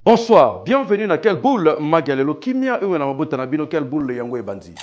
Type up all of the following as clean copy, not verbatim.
Bonsoir, bienvenue dans quelle boule magalelo kimia uwe na mabota na bino quelle boule yango ebandi.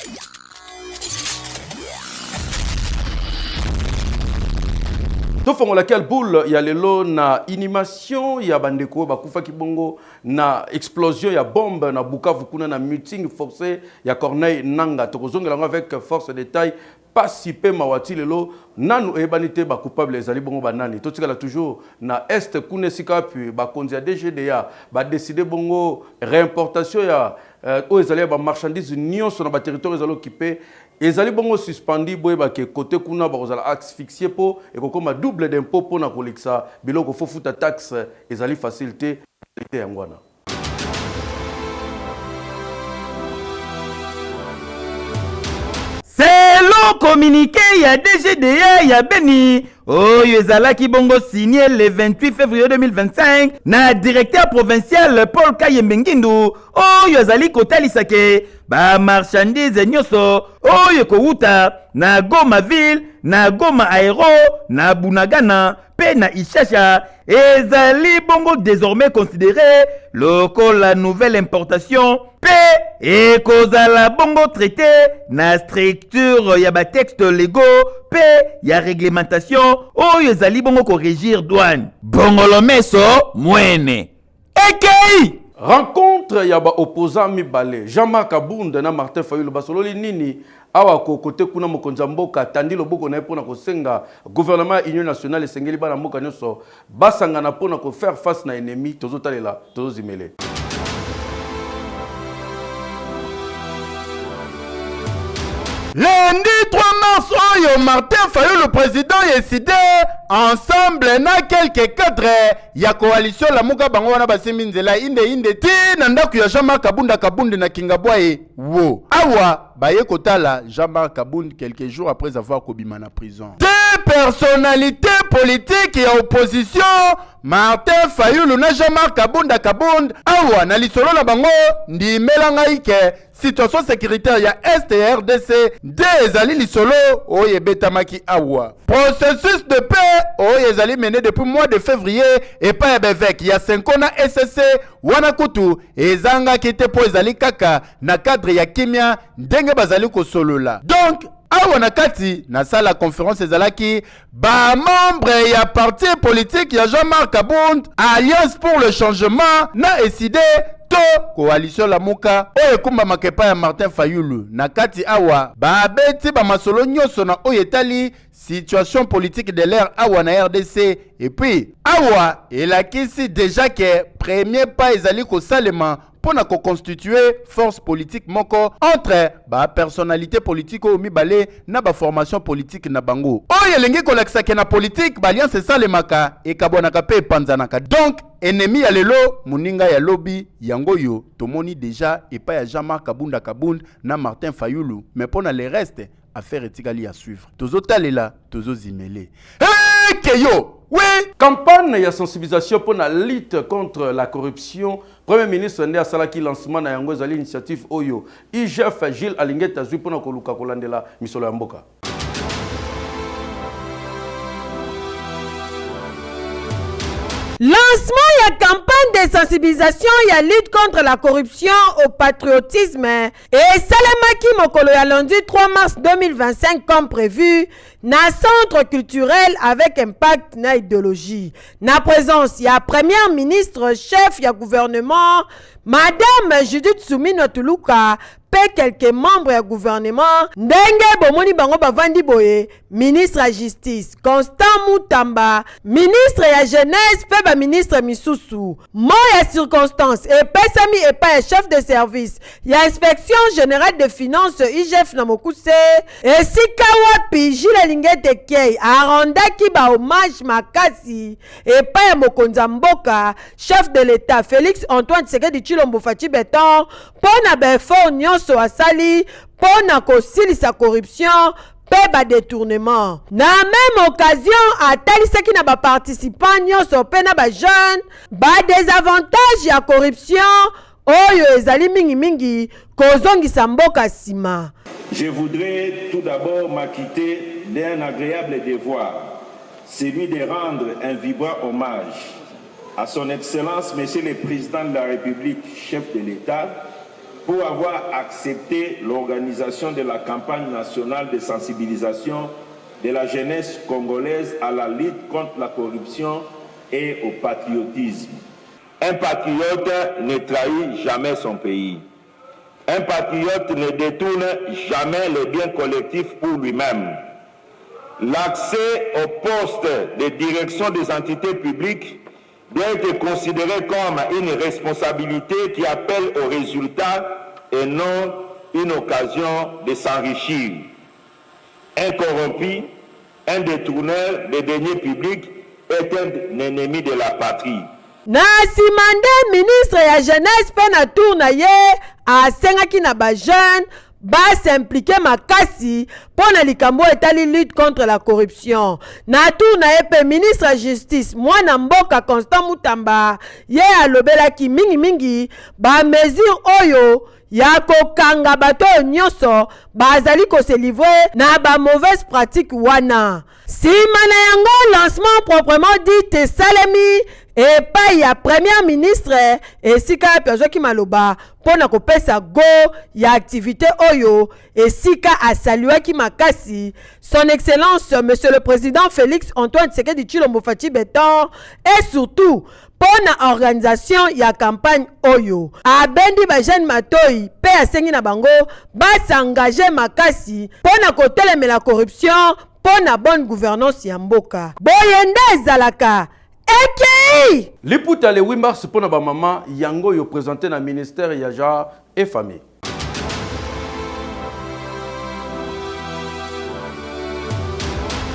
Tofongo la quelle boule ya lelo na animation ya bandeko bakufa kibongo na explosion ya bombe na Bukavu kuna na meeting forcé ya Corneille Nanga tokozongela avec force de détail pas si peu mawati lelo nanu ebanité ba coupable ezali bongo banani totikala toujours na est kuna sika puis ba konzi ya DGDA ba décider bongo réimportation ya o ezali ba marchandise nyonso na ba territoire ezali occupé ezali bongo suspendu boye ba ke côté kuna ba kozala asphyxié po et kokoma double d'impôt pour na koleksa biloko fo futa taxe ezali facilité ya ngwana. C'est le communiqué, il y a DGDA, il y a Beni. Oh, Yezalaki Bongo signé le 28 février 2025. Na directeur provincial Paul Kayembengindu. Oh, Yezali Kotali Sake. Ba marchandise nyoso. Oh, Yekouta. Na Goma ville, na Goma aéro, na Bunagana, pe na Ishasha. Ezali Bongo désormais considéré local la nouvelle importation. Et kozala bongo traité na structure ya ba texte légaux pe ya réglementation o yezali bongo ko régir douane bongo lomeso mwene ekei rencontre ya ba opposant mibale Jean-Marc Kabunda na Martin Fayulu basololi nini awa ko côté kuna mokonza mboka tandi loboko na pona ko senga gouvernement union nationale esengeli bana mboka nyonso basanga na pona ko faire face na ennemi tozotalela tozozimele. Lundi 3 mars, Oyo Martin Fayulu, le président, est décidé ensemble na quelques cadres ya coalition la muka bango wana basiminzela inde ti na ndaku ya Jean-Marc Kabunda na Kingabwaye wo awa baye kotala Jean-Marc Kabunda quelques jours après avoir kobima na prison. Deux personnalités politiques et opposition Martin Fayulu na Jean-Marc Kabunda awa na lisolo na bango ndi melanga ike situation sécuritaire ya STRDC des ali lisolo oye betamaki awa processus de paix oye ezali mené depuis mois de février et pas évêque ya 5 ans na SSC wana kutu ezanga kite po ezali kaka na cadre ya kimia ndenge bazali ko solola donc awa na kati na sala conférence ezalaki ba membre ya parti politique ya Jean-Marc Kabunda Alliance pour le changement na décidé to coalition la muka oye kumba makepa ya Martin Fayulu na kati awa ba beti ba masolo nyoso na oyetali situation politique de l'ère awa na RDC et puis awa elakisi déjà que premier pas ezali ko salema pour constituer force politique moko entre ba personnalité politique au mibale na ba formation politique na bango oye lengi kolakisa ke na politique ba alliance salemaka e kabonaka pe panzanaka donc ennemi ya lelo muninga ya lobby yango yo tomoni déjà et pas ya Jean-Marc Kabunda na Martin Fayulu mais pour les restes affaire etikali à suivre tozotalela tozozimele keyo. Oui, campagne de sensibilisation pour la lutte contre la corruption. Premier ministre Ndé Asalaki lancement na yango ezali initiative Oyo. IGF Gilles Alingeta zui pour na koluka kolandela misolo ya mboka. Lancement ya campagne de sensibilisation ya lutte contre la corruption au patriotisme et Salamaki Mokolo ya lundi 3 mars 2025 comme prévu na centre culturel avec impact na idéologie. Na présence ya première ministre chef ya gouvernement Madame Judith Soumino Tuluka pe quelques membres du gouvernement ndenge bomoni bango bavandi boye ministre ya justice Constant Mutamba ministre ya jeunesse pe ba ministre misusu moya circonstance et pesami et pas chef de service ya inspection générale des finances IGF na Mokuse et sikawa piji la lingete kei arondaki ba hommage makasi et pas ya mokonza mboka chef de l'état Félix Antoine Tshisekedi Tshilombo Fachi Beton pona ba effort nyonso asali pona kosilisa corruption pe ba détournement na même occasion atalisaki na ba participants nyonso pe na ba jeune ba désavantage ya corruption oyo ezali mingi kozongisa mboka sima. Je voudrais tout d'abord m'acquitter d'un agréable devoir, celui de rendre un vibrant hommage à son Excellence, Monsieur le Président de la République, chef de l'État, pour avoir accepté l'organisation de la campagne nationale de sensibilisation de la jeunesse congolaise à la lutte contre la corruption et au patriotisme. Un patriote ne trahit jamais son pays. Un patriote ne détourne jamais les biens collectifs pour lui-même. L'accès au poste de direction des entités publiques doit être considéré comme une responsabilité qui appelle au résultat et non une occasion de s'enrichir. Un corrompu, un détourneur des deniers publics est un ennemi de la patrie. Na simande ministre ya jeunesse pe na tour na ye asengaki na ba jeune ba s'impliquer makasi pona likambo etali lutte contre la corruption. Na tour na ye pe ministre ya justice mwana mboka Constant Mutamba ye alobelaki mingi ba mesure oyo ya kokanga bato nyonso bazali ko se livrer na ba mauvaise pratique wana. Sima na yango lancement proprement dit esalemi epai ya premier ministre esika Pierre Maloba pona kopesa go ya activité oyo esika asaluaki makasi son excellence monsieur le président Félix Antoine Tshisekedi Tshilombo Fachi Beton et surtout pona organisation ya campagne oyo abendi ba jeune matoi pe asengi na bango ba s'engager makasi pona kotelemela la corruption pona bonne gouvernance ya mboka boyende ezalaka Eki! Liputa le 8 mars pour ba maman yango yo présenté na ministère ya genre et famille.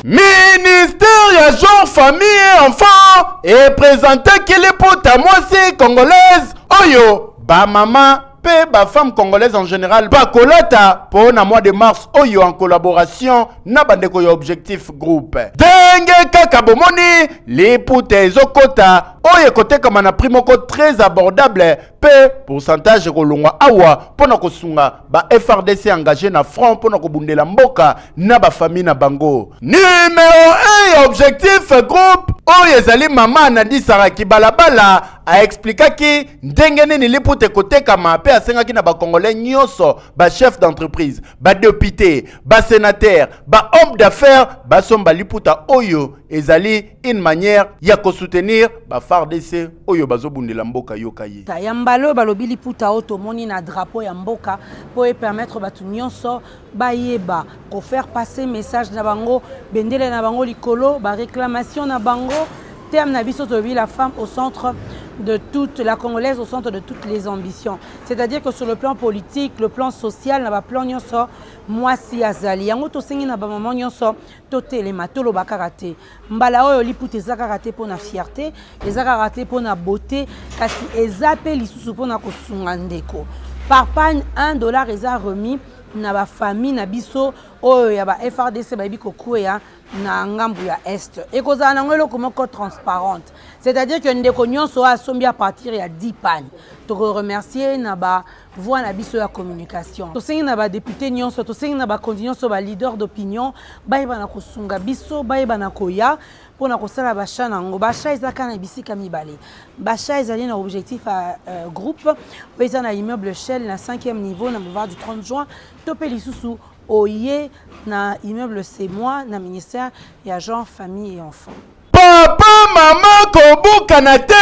Ministère ya genre famille et enfants est présenté que liputa mwasi congolaise oyo ba maman pe ba femme congolaise en général ba kolata pour na mois de mars oyo en collaboration na bandeko ya objectif groupe denge kaka bomoni liputa ezokota oyo kote kama na prix moko très abordable pe pourcentage kolongwa awa pona kosunga ba FRDC engagé na front pona kobundela mboka na ba famille na bango. Numéro 1 objectif groupe oyo ezali mama na disaraki balabala a expliqué ndenge nini liputa kote kama pe asengaki na ba congolais nyonso ba chef d'entreprise ba député ba sénateur ba homme d'affaires ba somba liputa oyo ezali une manière ya ko soutenir ba FARDC oyo bazobundela mboka yokaye yambalo balobi liputa oto moni na drapeau ya mboka po e permettre batu nyonso ba yeba ko faire passer message na bango bendele na bango likolo ba réclamation na bango terme na biso to la femme au centre de toute la congolaise au centre de toutes les ambitions. C'est-à-dire que sur le plan politique, le plan social, na plan nyonso mwasi azali. Yango to sengi na ba maman nyonso to telema to lo bakarate. Mbala oyo liputa ezaka raté pour na fierté, ezaka raté pour na beauté, kasi ezape lisusu pour na kosunga ndeko. Par panne $1 eza remis na ba famille na biso oyo ya ba FRDC ba biko kuya na ngambu ya est et kozala na ngelo komoko transparente, c'est-à-dire que ndeko nyonso asombi à partir ya 10 pannes to remercier na ba voix na biso ya communication to sengi na ba député nyonso to sengi na ba nyonso ba leader d'opinion bayeba na kosunga biso bayeba na koya pona kosala basha nango basha ezaka na bisika mibale basha ezali na objectif à groupe pesa na immeuble Shell na 5e niveau na boulevard du 30 juin topé lisusu oye na immeuble c'est moi na ministère ya genre famille et enfants. Papa maman kobuka na te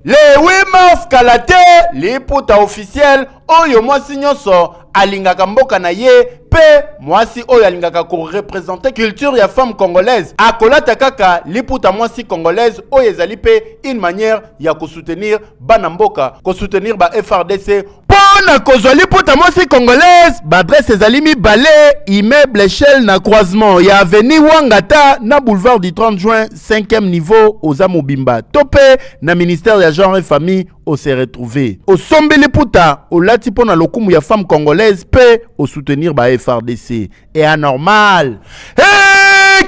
le 8 mars kalate liputa officiel oyo mwasi nyonso alingaka mboka na ye pe mwasi oyo alingaka ko représenter culture ya femme congolaise akolata kaka liputa mwasi congolaise oyo ezali pe une manière ya ko soutenir bana mboka ko soutenir ba FRDC pona kozwa liputa mwasi congolaise ba adresse ezali mibale immeuble Shell na croisement ya avenue Wangata na boulevard du 30 juin 5e niveau aux Amobimba topé na ministère ya genre et famille au se retrouver au sombe liputa au lati pona lokumu ya femme congolaise pe au soutenir ba FRDC et anormal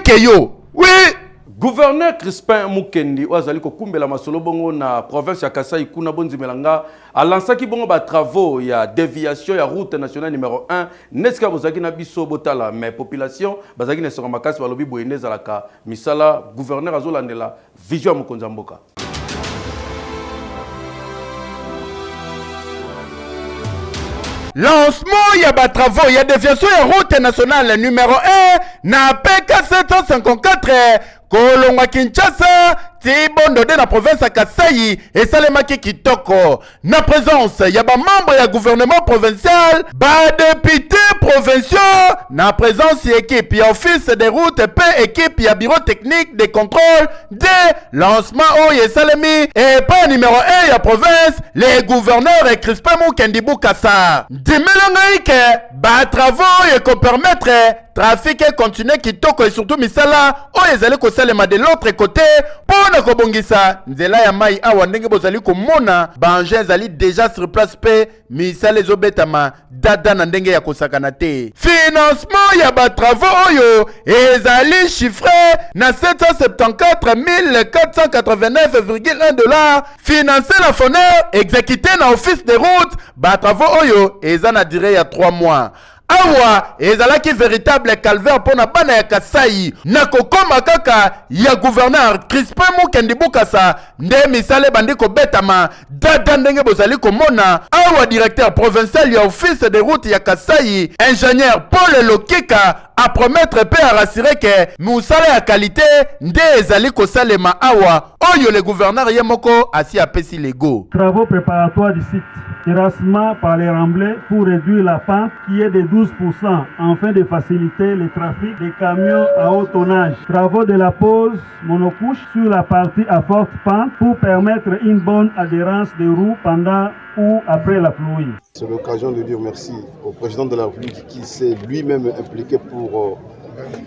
keyo oui. Gouverneur Crispin Mukendi oazali kokumbela masolo bongo na province ya Kasai kuna bonzimelanga a lancé bongo ba travaux ya déviation ya route nationale numéro 1 neska bozaki na biso botala mais population bazaki na soko makasi balobi boyende zalaka misala gouverneur azolandela vision mokonza mboka. lancement ya batravaux ya déviation ya route nationale numéro 1 na PK 754 kolongwa Kinshasa tibondo de la province ya Kasai esalemaki kitoko na présence ya ba membre ya gouvernement provincial, ba député provinciaux na présence ya équipe ya office des routes pe équipe ya bureau technique de contrôle de lancement oyo esalemi et pas numéro 1 ya province les gouverneurs et Crispin Mukendi Bukasa dimelanga ike ba travaux et ko permettre trafic continue kitoko et surtout misala oyo ezali kosalema de l'autre côté pona kobongisa nzela ya mai awa ndenge bozali komona banje ezali déjà sur place pe misala ezobetama dada na ndenge ya kosakana te. Financement ya ba travaux oyo ezali chiffré na 774 489,1 $, financé la FONER, exécuté na office des routes, ba travaux oyo ezana durée ya 3 mois. Awa ezalaki véritable calvaire pona bana ya Kasai na kokoma kaka ya gouverneur Crispin Mukendi Bukasa nde misale bandiko betama dada ndenge bozali komona. Awa directeur provincial ya office des routes ya Kasai ingénieur Paul Lokika a promettre pe a rassurer que musala ya qualité nde ezali kosalema awa oyo le gouverneur yemoko asi apesi lego. Travaux préparatoires du site, terrassement par les remblais pour réduire la pente qui est de 12% afin de faciliter le trafic des camions à haut tonnage. Travaux de la pose monocouche sur la partie à forte pente pour permettre une bonne adhérence des roues pendant ou après la pluie. C'est l'occasion de dire merci au président de la République qui s'est lui-même impliqué pour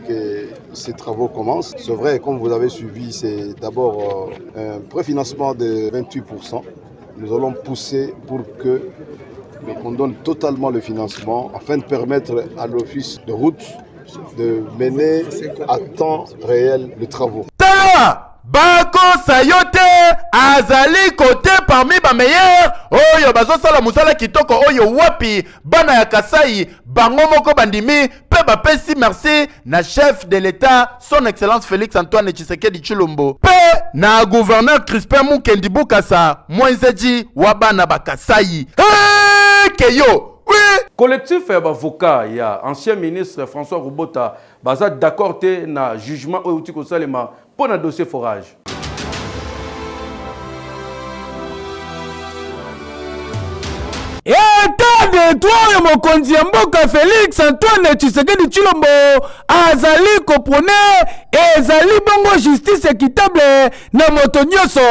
que ces travaux commencent. C'est vrai, comme vous avez suivi, c'est d'abord un préfinancement de 28%. Nous allons pousser pour qu'on donne totalement le financement afin de permettre à l'office de route de mener à temps réel les travaux. Bako Sayote azali côté parmi ba meilleurs oyo bazosala musala kitoko oyo wapi bana ya Kasai bango moko bandimi pe bapesi merci na chef de l'État son excellence Félix Antoine Tshisekedi Tshilombo pe na gouverneur Crispin Mukendi Bukasa mwenzeji wa bana ba Kasai keyo. Oui. Collectif avocat, il y a ancien ministre François Roubota, baza d'accord te na jugement au outil salema pour un dossier forage. État de toi mokonzi ya mboka Félix Antoine Tshisekedi Tshilombo azali kopone ezali bongo justice équitable na moto nyonso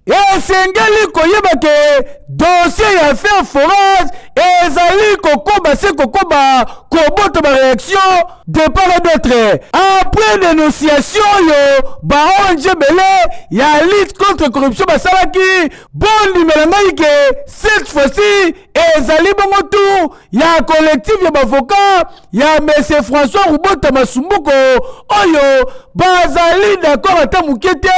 esengeli koyeba ke dossier ya affaire forage ezali kokoba se kokoba kobota ba réaction de part et d'autre après dénonciation yo ba ONG belé ya lutte contre corruption basalaki bondi melangai ke cette fois-ci ezali bongo tout ya collectif ya bavocat ya monsieur François Roubota Masumbuko oyo bazali d'accord ata mukete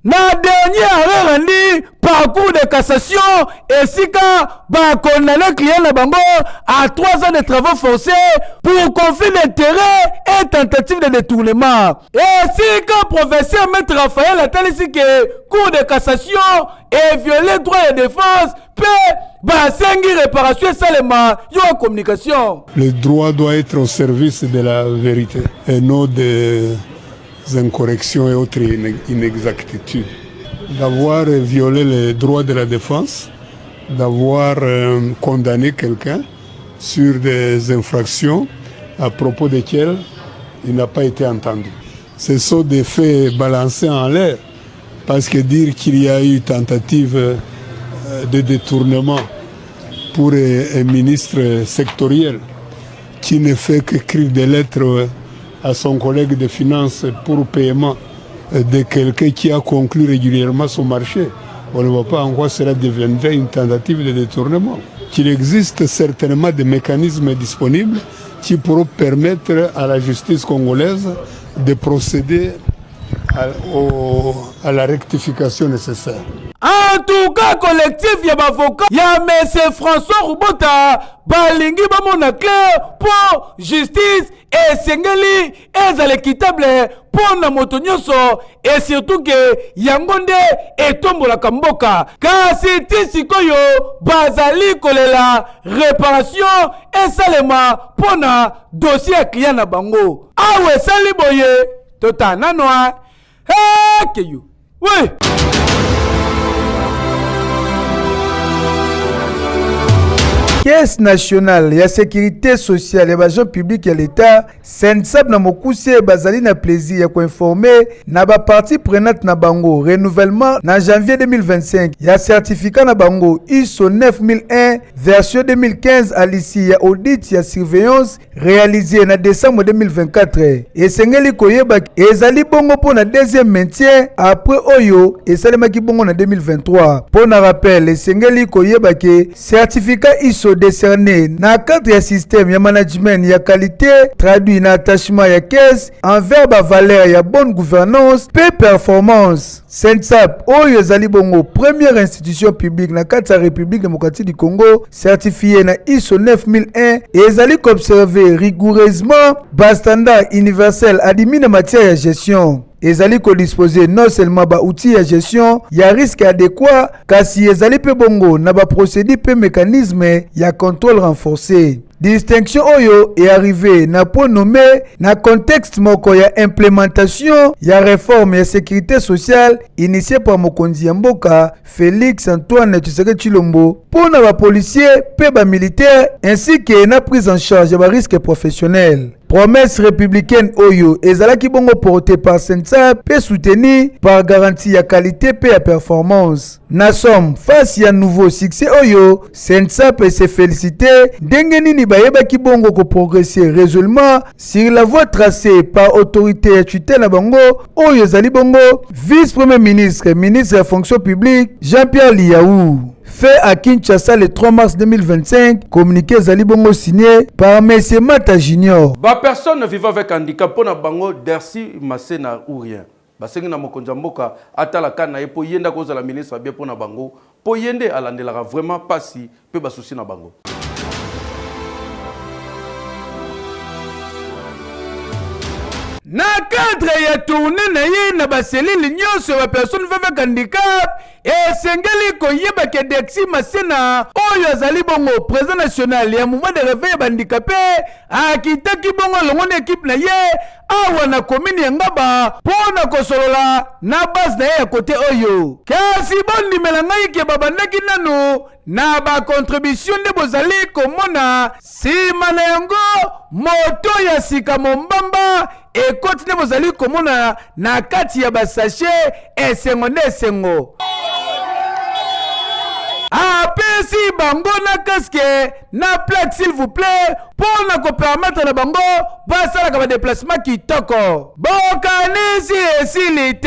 na dernier arrêt rendu par cour de cassation et sika ba condamné client na bango à 3 ans de travaux forcés pour conflit d'intérêt et tentative de détournement. Et sika professeur maître Raphaël Atalisi que cour de cassation et violé droit de défense basengi réparation seulement yo communication. Le droit doit être au service de la vérité et non des incorrections et autres inexactitudes. D'avoir violé les droits de la défense, d'avoir condamné quelqu'un sur des infractions à propos desquelles il n'a pas été entendu. Ce sont des faits balancés en l'air, parce que dire qu'il y a eu tentative de détournement pour un ministre sectoriel qui ne fait qu'écrire des lettres à son collègue de finances pour paiement de quelqu'un qui a conclu régulièrement son marché, on ne voit pas en quoi cela deviendrait une tentative de détournement. Qu'il existe certainement des mécanismes disponibles qui pourront permettre à la justice congolaise de procéder à la rectification nécessaire. En tout cas, collectif ya bavoka ya M. François Rubota balingi bamona clair pour justice et sengeli ezala équitable pour na moto nyonso et surtout que yangonde etombolaka mboka kasi ti sikoyo bazali kolela réparation esalema pona dossier ya client na bango awe sali boye totana noa keyo oui. Caisse nationale ya sécurité sociale et bagent public ya l'État SENSAB na mokuse bazali na plaisir ya koinformer na ba partie prenante na bango renouvellement na janvier 2025 ya certificat na bango ISO 9001 version 2015 à l'issue ya audit ya surveillance réalisé na décembre 2024 et sengeli koyeba ezali bongo pour na deuxième maintien après oyo esalemaki bongo na 2023 pour na rappel sengeli koyeba ke certificat ISO décerné na cadre ya système ya management ya qualité traduit na attachement ya caisse envers ba valeur ya bonne gouvernance pe performance. SENSAB oyo ezali bongo première institution publique na kati ya République démocratique du Congo certifié na ISO 9001 et ezali observer rigoureusement ba standard universel admis na matière ya gestion. Ezali ko disposer non seulement ba outils ya gestion ya risque adéquat kasi ezali pe bongo na ba procédure pe mécanisme ya contrôle renforcé. Distinction oyo est arrivé na po nommé na contexte moko ya implémentation ya réforme ya sécurité sociale initiée par mokonzi ya mboka Félix Antoine Tshisekedi Tshilombo pour na ba policiers pe ba militaires ainsi que na prise en charge ya ba risques professionnels. Promesse républicaine oyo ezalaki bongo porté par SENSAB pe soutenu par garantie ya qualité pe ya performance. Na somme face ya nouveau succès oyo SENSAB peut se féliciter ndenge nini bayebaki bongo ko progresser résolument sur la voie tracée par autorité ya tutelle na bango oyo ezali bongo vice-premier ministre ministre de la fonction publique Jean-Pierre Liaou. Fait à Kinshasa le 3 mars 2025, communiqué Zalibongo signé par M. Mata Junior. Ba personne vivant avec handicap pour na bango Dersi Masena ou rien. Ba sengi na mokonza mboka atala kana epo yenda koza la ministre bien pour na bango po yende alandelaka vraiment pasi pe ba souci na bango. Na cadre ya tourné na ye na baselili nyonso ya personne avec handicap esengeli koyeba ke Dersi Masena oyo azali bongo président national ya mouvement de réveil bandicapé akitaki bongo longo na équipe na ye awa na commune ya Ngaba pona kosolola na base na ye ya côté oyo kasi bondimela ngai ke babandaki nanu na ba contribution de bozali komona sima na yango moto ya sika mombamba ekoti nde bozali komona na kati ya basachet esengo nde esengo apesi bango na casque na plaque s'il vous plaît pour na ko permettre na bango basalaka ba déplacement kitoko bokanisi esili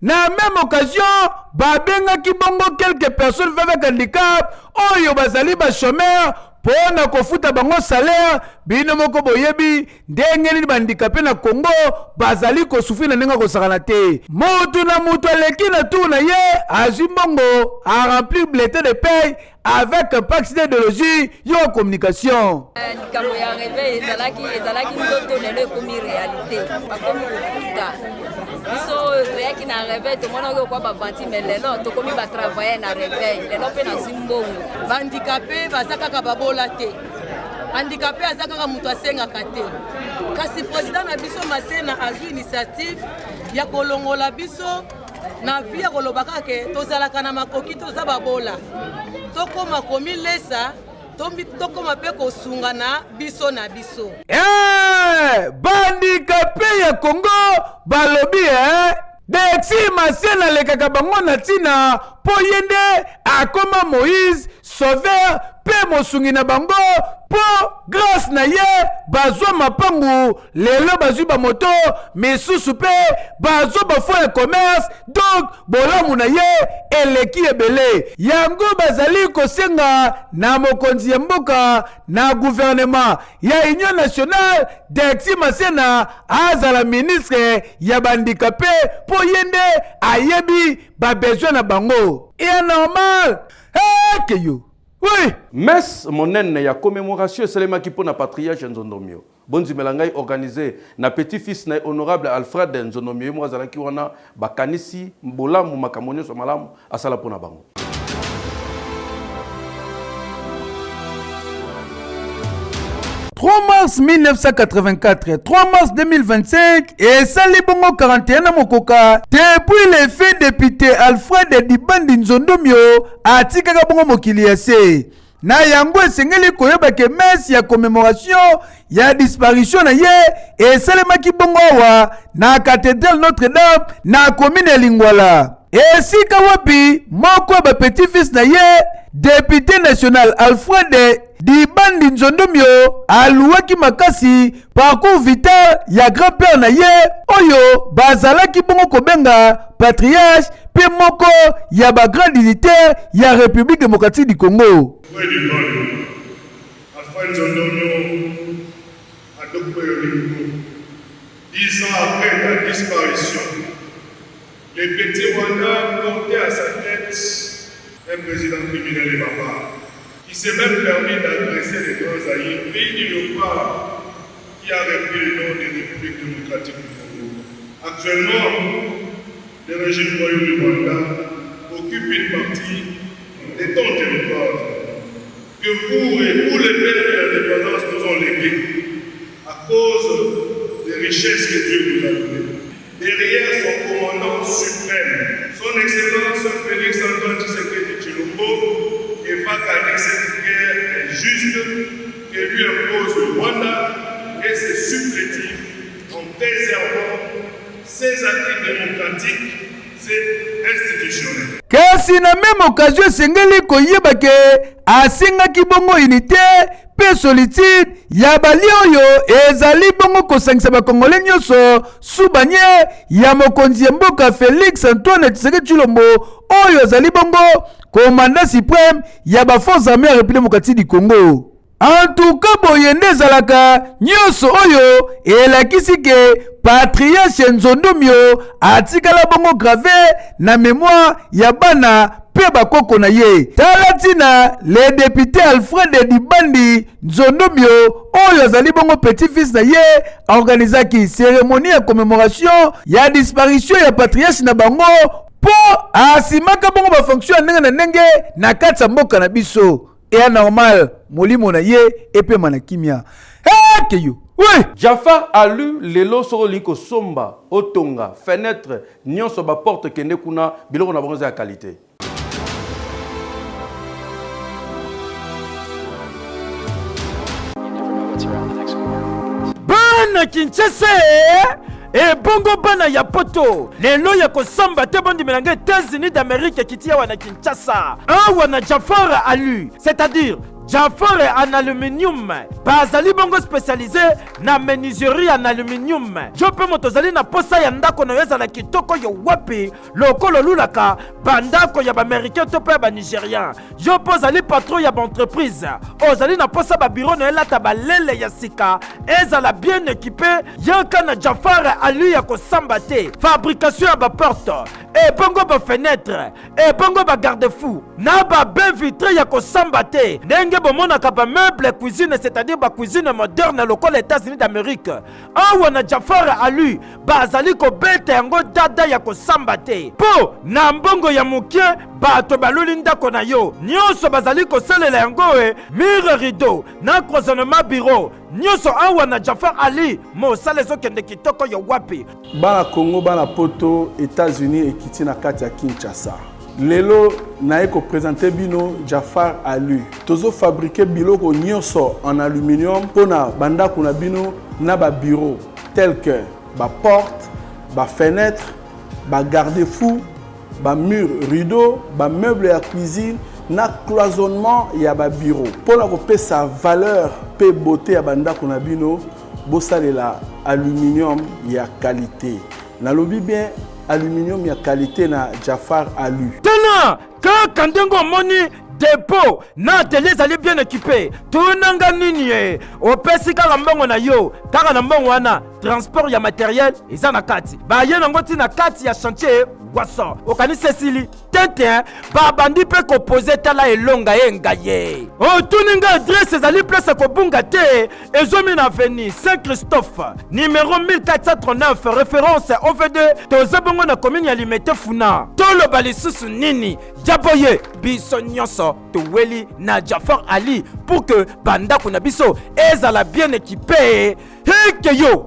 na même occasion babengaki bongo quelques personnes avec handicap oyo bazali ba chômeur pona kofuta bango salaire bino moko boyebi ndenge nini bandikape na Congo bazali kosufri na ndenge kosakana te mutu na mutu aleki na tour na ye azwi mbongo a remplir bulletin de paye avec pax d'idéologie yo communication likambo ya réveil ezalaki ndoto lelo ekomi réalité bakomi kofuta biso toyaki na réveil tomona oyo kwa bavanti mais lelo tokomi batravailler na réveil lelo mpe na zimbongo bandikape baza kaka babola te handicapé aza kaka mutu asengaka te kasi président na biso Masena azwi initiative ya kolongola biso na via koloba kaka tozalaka na makoki toza babola tokoma komi lesa tokoma pe kosunga na biso bandikape ya Congo balobi Dersi Masena lekaka bango na tina po yende akoma Moïse sauveur pe mosungi na bango po grâce na ye bazwa mapangu lelo bazwi ba moto misusu pe bazwa ba fond de commerce donc bolamu na ye eleki ebele yango bazali kosenga na mokonzi ya mboka na gouvernement ya union nationale Dexi Masena azala ministre ya bandikape po yende ayebi ba besoin na bango et normal que yo. Oui. Messe monene ya commémoration selema ki pona patriarche Nzondomio. Bonzi melangai organisé na petit-fils na honorable Alfred Nzondomio mo azalaki wana bakanisi mbolamu makamonyo so malamu asala pona bango. « 3 mars 1984, 3 mars 2025 et Sali Bongo 41 Mokoka depuis le fait député Alfred Dibandi Nzondomio a Tikaka Bongo Mokiliase. Na yango esengeli koyeba ke messe ya commémoration ya disparition na ye et salemaki bongo wa na cathédrale Notre-Dame na commune Lingwala. Et si kawapi moko ba petit-fils na ye député national Alfred Dibandi Nzondomio aluwaki makasi parcours vital ya grand-père na ye oyo bazalaki bongo kobenga patriarche pe moko ya ba grand dignitaire ya République démocratique du Congo. Alfred Nzondomio a docteur 10 ans après la disparition, les petits Rwandais portaient à sa tête un président criminel et barbare qui s'est même permis d'agresser les grands aïeux, pays du léopard qui a repris le nom des Républiques démocratiques du Congo. Actuellement, le régime royal du Rwanda occupe une partie de ton territoire que vous et tous les pères de l'indépendance nous ont légués à cause des richesses que Dieu nous a données. Derrière son commandant suprême, son Excellence Félix Antoine Tshisekedi Tshilombo, et va gagner cette guerre injuste que lui impose le Rwanda et ses supplétifs en préservant ses acquis démocratiques et institutionnels. Kasi na même occasion sengeli koyeba ke asengaki bongo unité pe solitude ya bali oyo ezali bongo kosangisa bakongole nyonso subanye ya mokonzi ya mboka Félix Antoine Tshisekedi Tshilombo oyo ezali bongo commandant suprême ya ba forces armées ya République démocratique du Congo. En tout cas, boyende zalaka nyonso oyo elakisi ke patriarche Nzondomio atikala bongo gravé na mémoire ya bana pe bakoko na ye. Talatina le député Alfred Dibandi Nzondomio oyo azali bongo petit-fils na ye organisaki cérémonie ya commémoration ya disparition ya patriarche na bango po asimaka bongo ba fonction ndenge na ndenge na kati ya mboka na biso. Et normal, molimo na ye epe manakimia. Que you. Oui. Jafar a lu lelo soro liko somba otonga fenêtre nyonso ba porte kende kuna biloko na bonza ya qualité. Bana Kinshasa et bongo bana ya poto lelo ya kosamba te bondi melanga États-Unis d'Amérique kitia wana Kinshasa wana Jafar alu, c'est-à-dire Jafar en aluminium bazali bongo spécialisé na menuiserie en aluminium jope motozali na posa ya ndako na yeza na kitoko yo wapi lokolo lulaka bandako ya ba-américain to pe ba nigérien yo pozali patron ya entreprise ozali na posa ba bureau na elata balele ya sika ezala bien équipé yaka na Jafar alu ya kosamba te fabrication ya ba porte et bongo ba fenêtre et bongo ba garde-fou na ba bain vitré ya kosamba te ndenge bomonaka ba meuble cuisine, c'est-à-dire ba cuisine moderne lokola États-Unis d'Amérique awana Jafar alu bazali ko beta yango dada ya kosamba te po na mbongo ya mukie bato baluli ndako na yo nyonso bazali kosalela yango mur rideau na cloisonnement bureau nyonso awana Jafar ali mosala ezokende kitoko yo wapi bana Congo bana poto États-Unis ekiti na kati ya Kinshasa. Lelo na eko présenter bino Jafar alu. Tozo fabriquer biloko nyonso en aluminium pona banda kuna bino na ba bureau tel que ba porte, ba fenêtre, ba garde-fou, ba mur rideau, ba meuble à cuisine, na cloisonnement ya ba bureau pona ko pesa valeur pe beauté ya banda kuna bino bosalela aluminium ya qualité nalobi bien aluminium ya qualité na Jafar Alu tena kaka ndengo moni dépôt na atelier ezali bien équipé tunanga nini ye opesi kaka mbongo na yo kaka na mbongo wana transport ya matériel eza na kati baye nango ntina kati ya chantier waso okanisi esili tete babandi mpe kopose tala elonga ye ngaye otuninga adresse ezali place kobunga te ezomi na avenue Saint-Christophe numéro 1439 référence OVD toza bongo na commune ya Limete Funa toloba lisusu nini jaboye biso nyonso toweli na Jafar Ali pour que bandako na biso ezala bien équipé heke yo.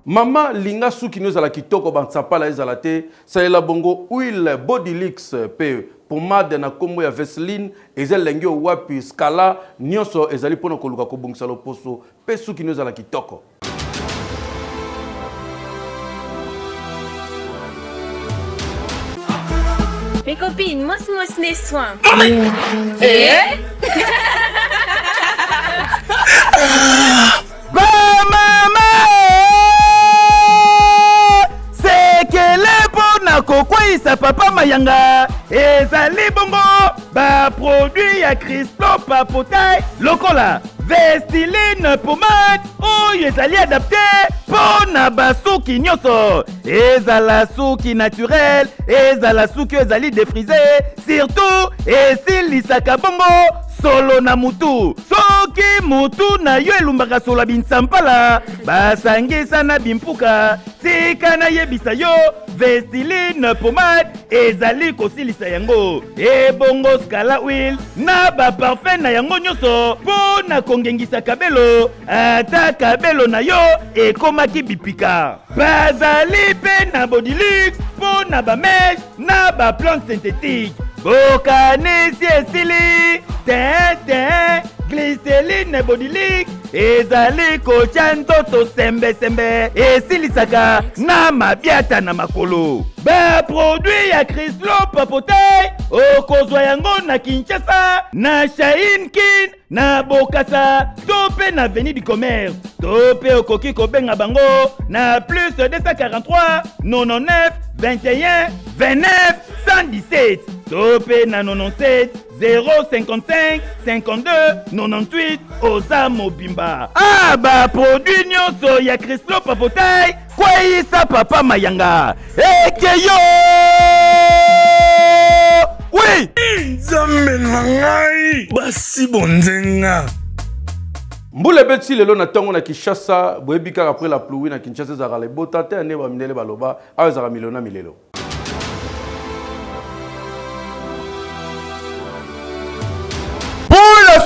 Mama linga suki nous ala kitoko bansapala ezala te salela bongo huile Bodylix pe pomade na kombo ya Vaseline ezelengi wapi Scala nyonso ezali pona koluka kobongisa loposo pe suki nous ala kitoko. Mes copines, moi les soins. Kokwisa papa mayanga ezali bongo ba produit ya Cristop Papotai lokola Vaseline pomade oyo ezali adapté pona basuki nyonso ezala suki naturel ezala suki ezali défrisé surtout esilisaka bongo solo na mutu soki mutu na yo elumbaka solo binsampala basangisa na bimpuka tika na yebisa yo Vaseline pomade ezali kosilisa yango ebongo Scala oil na ba parfum na yango nyonso po na kongengisa kabelo ata kabelo na yo ekomaki bipika bazali pe na Bodylix po na ba mèche na ba plante synthétique bokanisi esili ten glycéline Bodylix ezali kotia ntoto sembe esilisaka na mabiata na makolo ba produit ya Cristop Papotai okozwa yango na Kinshasa na Shine Kin na Bokassa to pe na Avenue du Commerce to pe okoki kobenga bango na plus 243 99 21 29 117 to pe na 97 055 52 98 oza mobimba ba produit nyonso ya Cristop Papotai kweyisa papa mayanga ekeyo oui nzambe na ngai basi bonzenga mbule beti lelo na tango na Kinshasa boyebi kaka après la pluie na Kinshasa ezaka lebota te ane baminele baloba ayo ezaka milona milelo.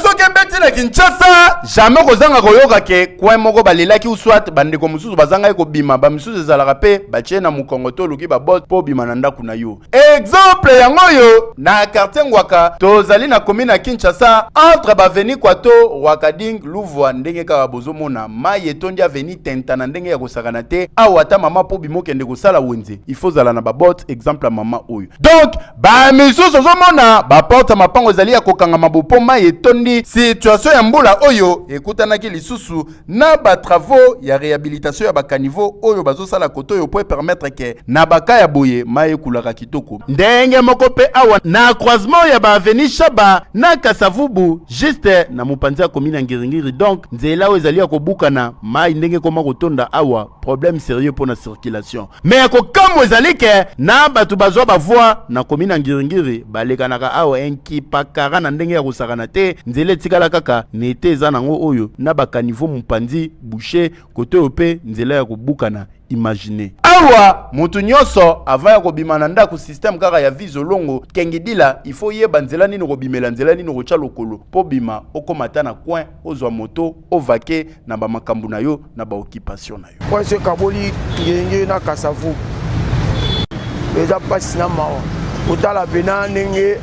soki beti na Kinshasa jamais kozanga koyoka ke coin moko balelaki uswat bandeko mususu bazanga kobima ba misusu ezalaka pe batie na mukongo to luki ba bot po bima na ndaku na yo exemple yango yo na quartier Ngwaka tozali na commune na Kinshasa entre ba avenue Kwato Rwakading Louvwa ndenge kaka bozomona mai etondi avenue Tenta na ndenge ya kosakana te awata mama po bimo kende kosala wenze il faut zala na ba bot exemple mama oyo donc ba misusu zomona ba porte mapango ezali ya kokanga mabopo mai etondi situation ya mbula oyo ekutanaki lisusu na ba travaux ya réhabilitation ya ba caniveau oyo bazosala koto yo pour permettre que na baka ya boye mai ekulaka kitoko ndenge moko pe awa na croisement ya ba avenue Shaba na Kasavubu juste na mopanzi ya commune Ngiringiri donc nzela oyo ezali ya kobukana mai ndenge koma kotonda awa problème sérieux pour la circulation mais ko kamo ezali ke na batu bazwa ba voix na commune Ngiringiri balekanaka awa enkipa kara na ndenge ya kosakana te nzela tikala kaka nete eza nango oyo na bakaniveau mopanzi boucher kote ope nzela ya kobukana imaginer awa mutu nyonso avant ya kobima na ndako système kaka ya vizolongo kengidila il faut yeba nzela nini kobimela nzela nini kocha lokolo po bima okomata na coin ozwa moto ovake na ba makambu na yo na ba occupation na yo kwa se kaboli ngenge na Kasavu eza pasi na mawa utala bena ndenge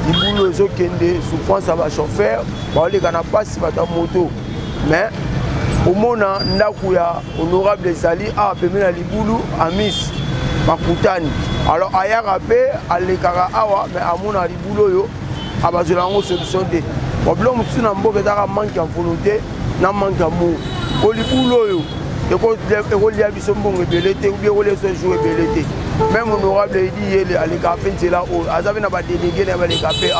libulu ezokende souffrance ba chauffeur baoleka na pasi bata moto mais omona ndaku ya honorable ezali a pembe na libulu amis makutani alors ayaka mpe alekaka awa mais amona libulu oyo abazela yango solution te problème mosusu na mboka ezaka manque ya volonté na manque ya mour po libulu oyo ekolia biso mbongo ebele te ubie ekolia biso jour ebele te même honorable edi yele aleka mpe nzela oyo aza mpe na badelege na baleka mpe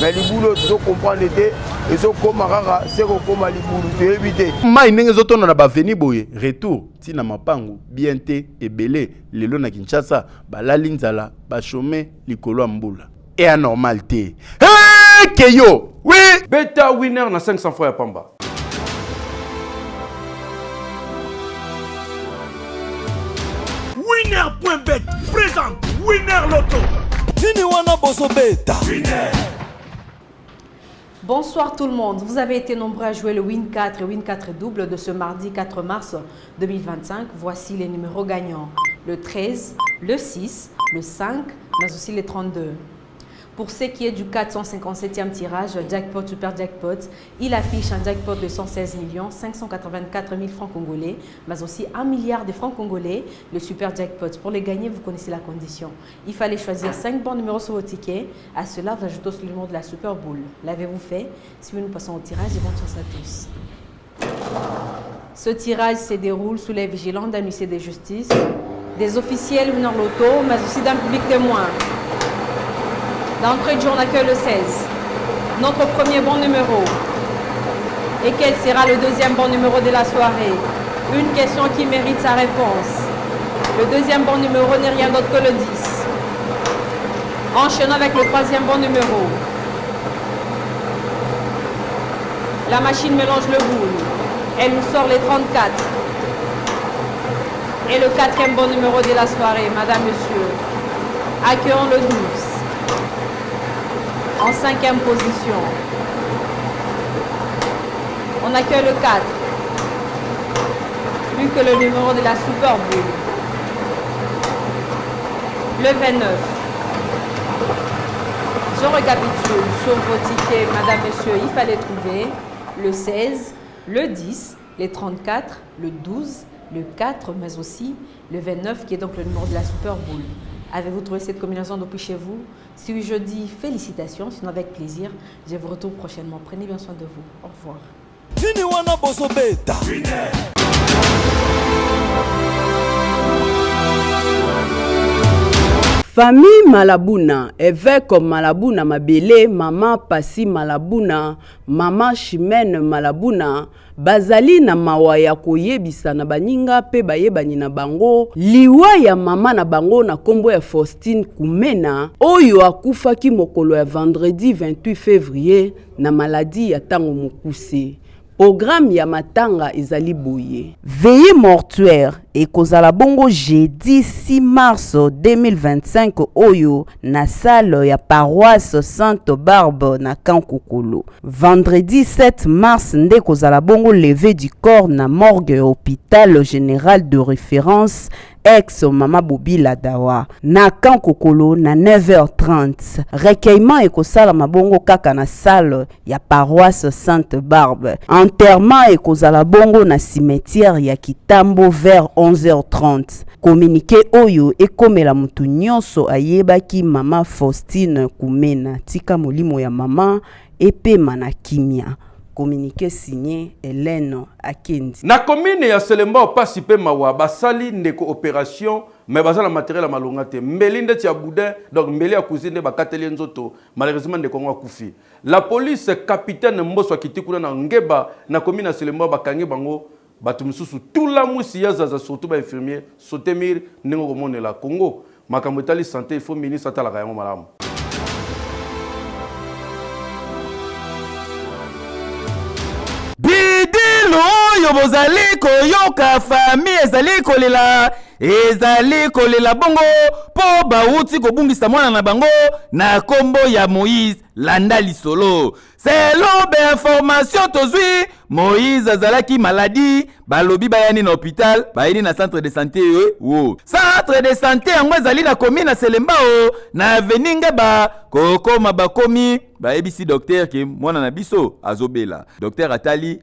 mais libulu oyo tozocomprendre te ezokóma kaka se kokóma libulu toyebi te mai ndenge ezotona na baveni boye retour ntina mapangu bien te ebele lelo na Kinshasa balali nzala bachome likolo ya mbula e anormal te keyo oui beta winner na 500 fois ya pamba. Winner.bet présente Winner Loto. Tiniwana Boso Beta. Winner. Bonsoir tout le monde. Vous avez été nombreux à jouer le Win 4 et Win 4 double de ce mardi 4 mars 2025. Voici les numéros gagnants. Le 13, le 6, le 5, mais aussi les 32. Pour ce qui est du 457e tirage, jackpot, super jackpot, il affiche un jackpot de 116 584 000 francs congolais, mais aussi 1 milliard de francs congolais, le super jackpot. Pour les gagner, vous connaissez la condition. Il fallait choisir 5 bons numéros sur vos tickets. À cela, vous ajoutez aussi le numéro de la Super Bowl. L'avez-vous fait? Si nous passons au tirage, et bonne chance à tous. Ce tirage se déroule sous les vigilances d'un huissier de justice, des officiels Winner Loto, mais aussi d'un public témoin. D'entrée de jeu, on accueille le 16. Notre premier bon numéro. Et quel sera le deuxième bon numéro de la soirée? Une question qui mérite sa réponse. Le deuxième bon numéro n'est rien d'autre que le 10. Enchaînons avec le troisième bon numéro. La machine mélange le boule. Elle nous sort les 34. Et le quatrième bon numéro de la soirée, madame, monsieur. Accueillons le 12. En 5e position. On accueille le 4. Plus que le numéro de la Super Bowl. Le 29. Je récapitule sur vos tickets, madame, monsieur. Il fallait trouver le 16, le 10, les 34, le 12, le 4, mais aussi le 29 qui est donc le numéro de la Super Bowl. Avez-vous trouvé cette combinaison depuis chez vous? Si oui, je dis félicitations, sinon avec plaisir. Je vous retrouve prochainement. Prenez bien soin de vous. Au revoir. Famille Malabuna, évêque Malabuna Mabele, maman Pasi Malabuna, maman Chimène Malabuna, bazali na mawa ya koyebisa na baninga pe bayebani na bango liwa ya mama na bango na kombo ya Faustine Kumena oyo akufaki mokolo ya vendredi 28 février na maladie ya tango mokuse. Programme ya matanga ezali boye. Veillée mortuaire et kozala bongo jeudi 6 mars 2025 oyo na salle ya paroisse Sainte Barbe na Kankokolo. Vendredi 7 mars nde kozala bongo levé du corps na morgue hôpital général de référence ex Mama Bobila Dawa na Kankokolo na 9h30. Recueillement ekosala mabongo kaka na salle ya paroisse Sainte Barbe. Enterrement ekozala bongo na cimetière ya Kitambo vers 11h30. Communiqué oyo ekomela mutu nyonso ayebaki mama Faustine Kumena tika molimo ya mama epema na kimia. Communiqué signé Hélène Akendi. Na commune ya Selemba pasi pe mawa basali ndeko opération mais bazala matériel malonga te mbelinde tia boudin donc mbeli ya cousine bakateli nzoto malheureusement ndeko ngwa kufi. La police capitaine Mboso kitikuna na ngeba na commune ya Selemba bakangi bango batu mususu tula musi ya zaza surtout ba infirmier Sotemir ningo komone la Congo makambo etali santé il faut ministre atala kayango malamu. Bidilo yo bozali koyoka famille ezali kolela bongo po bauti kobungisa mwana na bango na kombo ya Moïse landa lisolo. Selon information tozwi Moïse azalaki maladie balobi bayani na hôpital bayini na centre de santé centre de santé yango ezali na commune na Selemba na avenue Ngeba kokoma bakomi bayebisi docteur ke mwana na biso azobela. Docteur atali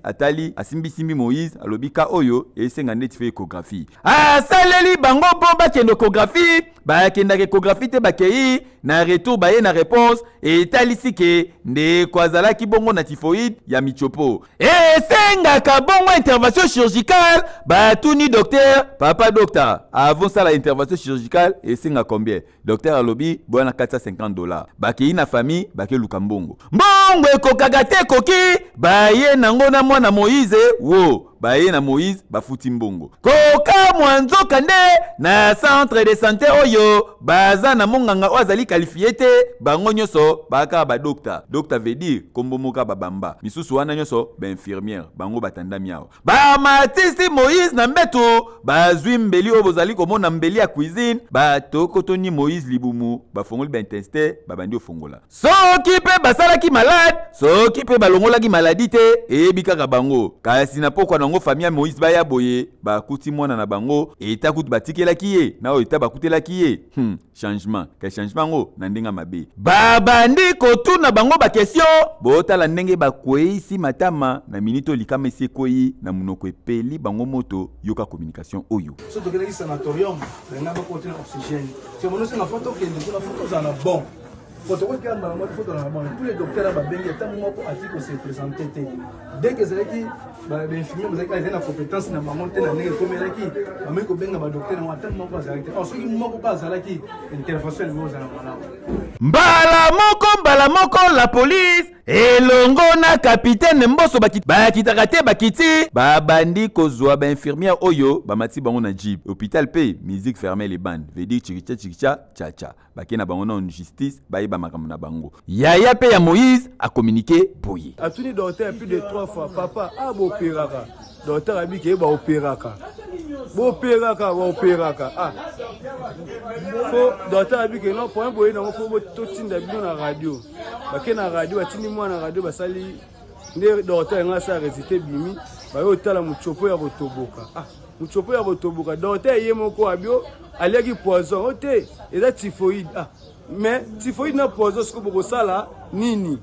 asimbi Moïse alobika oyo esenga neti fe échographie. Asaleli bango bon bakende échographie, bakendaka échographie te bakei na retour baye na réponse etalisi ke nde kwazalaki bongo na typhoïde ya michopo. Esengaka bongo intervention chirurgicale, batuni docteur, papa docteur, avant ça la intervention chirurgicale esenga combien? Docteur alobi bona $450. Bakei na famille bake lukambongo. Mbongo ekokaka te koki baye nango na mwana Moïse wo. Baye na Moïse bafuti mbongo. Koka mwanzoka nde na centre de santé oyo baza na monganga wazali qualifié te bango nyoso baka ba docteur. Docteur veut dire kombo moka babamba. Misusu wana nyoso ba infirmière bango batanda miao. Ba matisi Moïse na mbeto bazwi mbeli oyo bozali komona mbeli ya cuisine ba tokotoni Moïse libumu bafongoli ba intestin babandi ofongola. Soki pe basalaki malade, soki pe balongolaki maladie te ebikaka bango. Kasi na pokwa nango famille Moïse baya boye bakuti mwana na bango eta kutu batikelaki ye na oyo eta bakutelaki ye. Changement ka changement ngo na ndenga mabe. Babandi kotuna bango ba question botala ndenge bakweisi matama na minito likama esekoyi na munoko epeli bango moto yoka communication oyo. So to keleki sanatorium na ba contenir oxygène. C'est mon na photo que de la photo za na bon. Photo ko kamba na photo na bon. Tous les docteurs ba bengi ta moko atiko se présenter te. Dès que zaki ba infirmier vous avez na compétence na bango te na ndenge komelaki ba ko benga ba docteur na ta moko za te. Ensuite moko ba zalaki intervention ngo za na mwana. Mbala moko la police elongo na capitaine Mboso bakitaka te bakiti babandi kozwa ba infirmière oyo bamati bango na jeep hôpital pe musique fermée les bandes veut dire chikicha cha bakena bango na justice ba makambo na bango. Yaya pe ya Moïse a communiqué boye atuni docteur plus de 3 fois papa abo opéraka docteur abiki ba opéraka fo docteur abiki non point boye na fo totinda bino na radio bakena radio batini mwana radio basali nde docteur ngasa résultat bimi ba yo tala muchopo ya botoboka muchopo ya botoboka docteur yemoko abio aliaki poison ote eza typhoïde mais typhoïde na poison siko boko sala nini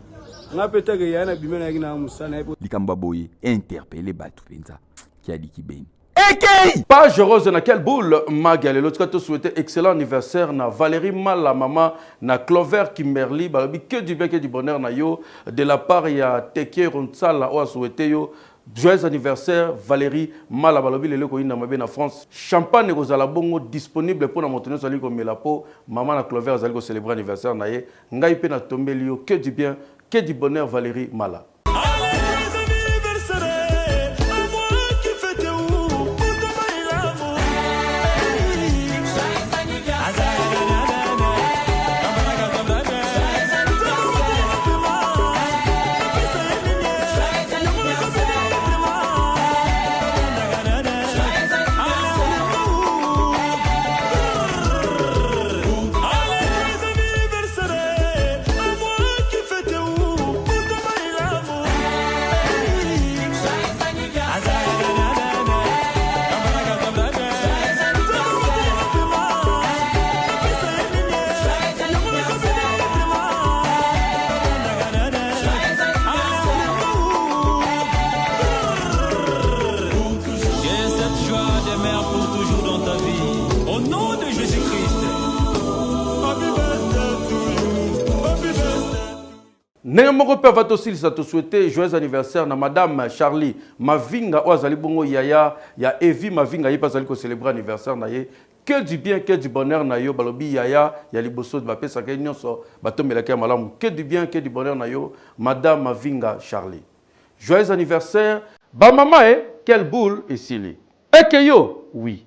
nga petaka yana bimena yaki na musana likamba boye interpeller batu penza qui a dit ki beni. Okay. Page rose na quelle boule Magali. L'autre cas te souhaiter excellent anniversaire na Valérie Mala maman na Clover Kimberly balobi que du bien que du bonheur na yo de la part ya Teke Ronsala o souhaiter yo joyeux anniversaire Valérie Mala balobi lelo ko ina mabe na France champagne ko zala bongo disponible pour na montenir sali ko melapo maman na Clover zali ko célébrer anniversaire na ye ngai pe na tombeli yo que du bien que du bonheur Valérie Mala. Nengamoko pe vatosil ça te souhaiter joyeux anniversaire na madame Charlie Mavinga oazali bongo yaya ya Evi Mavinga yi pasali ko célébrer anniversaire na ye que du bien que du bonheur na yo balobi yaya ya liboso ba pesa ke nyonso batomela ke malamu que du bien que du bonheur na yo madame Mavinga Charlie joyeux anniversaire ba maman quelle boule ici et que yo oui